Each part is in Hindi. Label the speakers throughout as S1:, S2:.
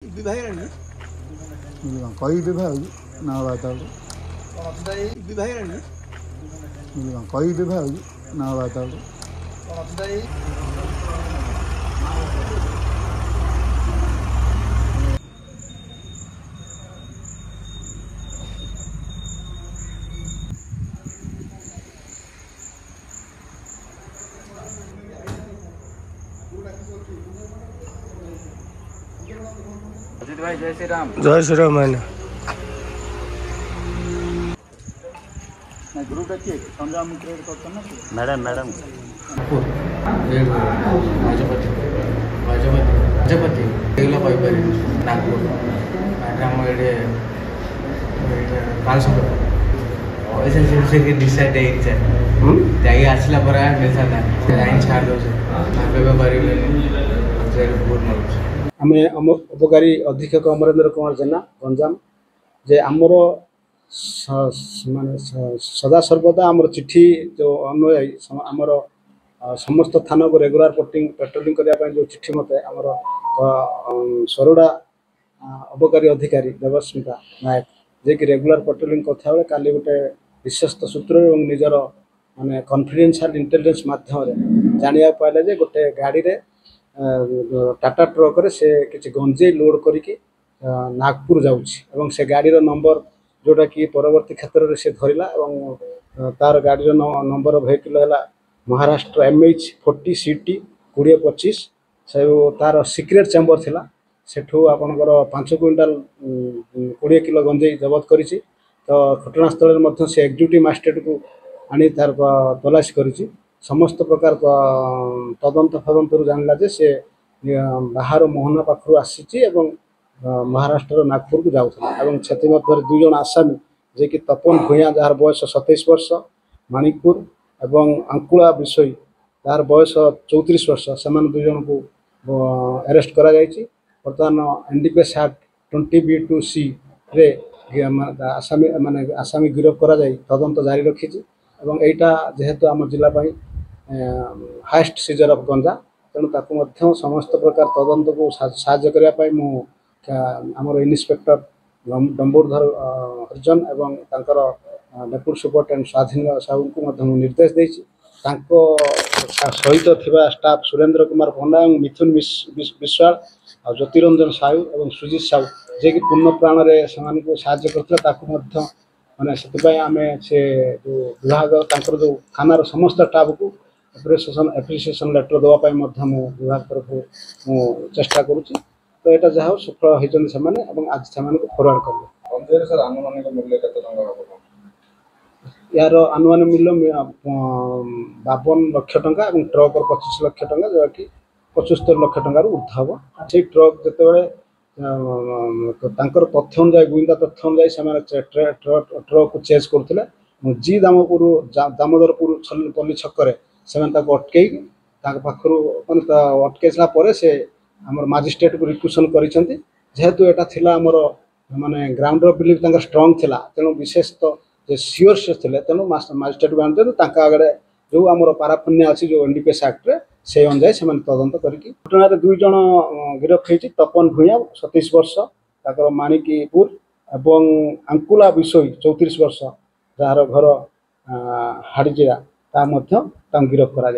S1: कई विभाग ना बात कई विभाग ना बात
S2: भाई जय श्री राम।
S3: जय श्री राम। मैंने
S1: ग्रुप देखिए संग्राम क्रिएट करते ना
S2: मैडम मैडम
S4: गजपति नागपुर आम ये कालसंग डिसाइड जाए आसला पर लाइन छाड़ दे बहुत मालूम आम उपकारी अधीक्षक अमरेंद्र कुमार जेना गंजाम जे आमर माने सदा सर्वदा आमर चिट्ठी जो अनुयायी आमर समस्त थाना को रेगुलर पेट्रोलिंग करने जो चिट्ठी मत आमर सरोड़ा अबकारी अधिकारी देवस्मिता नायक जे कि रेगुलर पेट्रोलिंग करता बेले काली गोटे विश्वस्त सूत्र और निजर माने कॉन्फिडेंशियल इंटेलिजेंस माध्यम जानिया पाइले जे गोटे गाड़ी रे टाटा ट्रक रे से किसी गंजे लोड करिकी नागपुर जाऊँ से गाड़ी नंबर जोटा कि परवर्ती क्षेत्र में से धरला तार गाड़ी नंबर वेहिकल है महाराष्ट्र MH40 CT 2025 से तार सिक्रेट चैम्बर थिला सेठू आपनकर 5 क्विंटाल 20 किलो गंजे जबत करिछि। तो घटनास्थल में से एक्जिक्यूटिव मजिस्ट्रेट को आनी तार तलाशी करिछि। समस्त प्रकार तदंत फदंतर जानला जे से बाहर मोहना पाखु आसी महाराष्ट्र नागपुर को जाऊँ दुई जन आसामी जे कि तपन भूया जार बयस 27 वर्ष माणिकपुर एवं अंकुला विषय तार बयस 34 वर्ष से दुई जन को अरेस्ट करा जायछि। बर्तमान NDPS एक्ट 20B2C रे आसामी माने आसामी गिरफ करा जाय तदंत जारी रखी एवं एटा जेहेतु आम जिला हाएस्ट सीजर ऑफ गंजा तेणु समस्त प्रकार तदंत को साहाय्य करने आमर इन्स्पेक्टर डम्बूरधर हरिजन एवं डेप्यूटी सुपरिटेडेंट स्वाधीन साहू को निर्देश देछि। सहित थिबा स्टाफ सुरेंद्र कुमार पंडा और मिथुन विश्वाल और ज्योतिरंजन साहू और सुजीत साहू जे कि पूर्ण प्राण रे समान को साहाय्य करते माने से आम से जो विभाग जो थानार समस्त स्टाफ को एप्रिसिएशन लेटर देवाई विभाग तरफ मु चेष्टा करुँच। तो यहाँ जहाँ सफल होती आज से फरवर्ड कर यार अनुमान मूल्य 52 लाख टंका और ट्रक 25 लाख टंका जोटा कि 75 लाख टंकार ऊर्ध हम से ट्रक जिते तथ्य अनुजाई गुइंदा तथ्य अनुजाई ट्रक को चेज करते जी दामोदरपुर पल्ली छक से अटकई पाखु अटकई सारापर से आम मजिस्ट्रेट को रिक्वेशन करेतु यहाँ थिला आमर माने ग्राउंड बिलीफ स्ट्रंग थिला तेणु विशेष तो सियोर से थे तेणु मजिस्ट्रेट को आनते आगे जो आमर पाराफन्या अच्छी जो NDPS एक्ट रे से अनुजाई से तदंत करके घटना दुई जन गिरफ होती तपन भूया 27 वर्ष ताकर माणिकपुर एवं अंकुला विषय 34 वर्ष जार घर हाड़ीजिरा गिरफ करा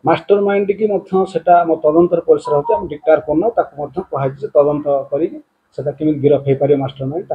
S4: मास्टर माइंड की सेटा तदंतर परिसर होती डिक्लेयर करना कहुई तदंत कर गिरफ हो पारे मास्टर माइंड।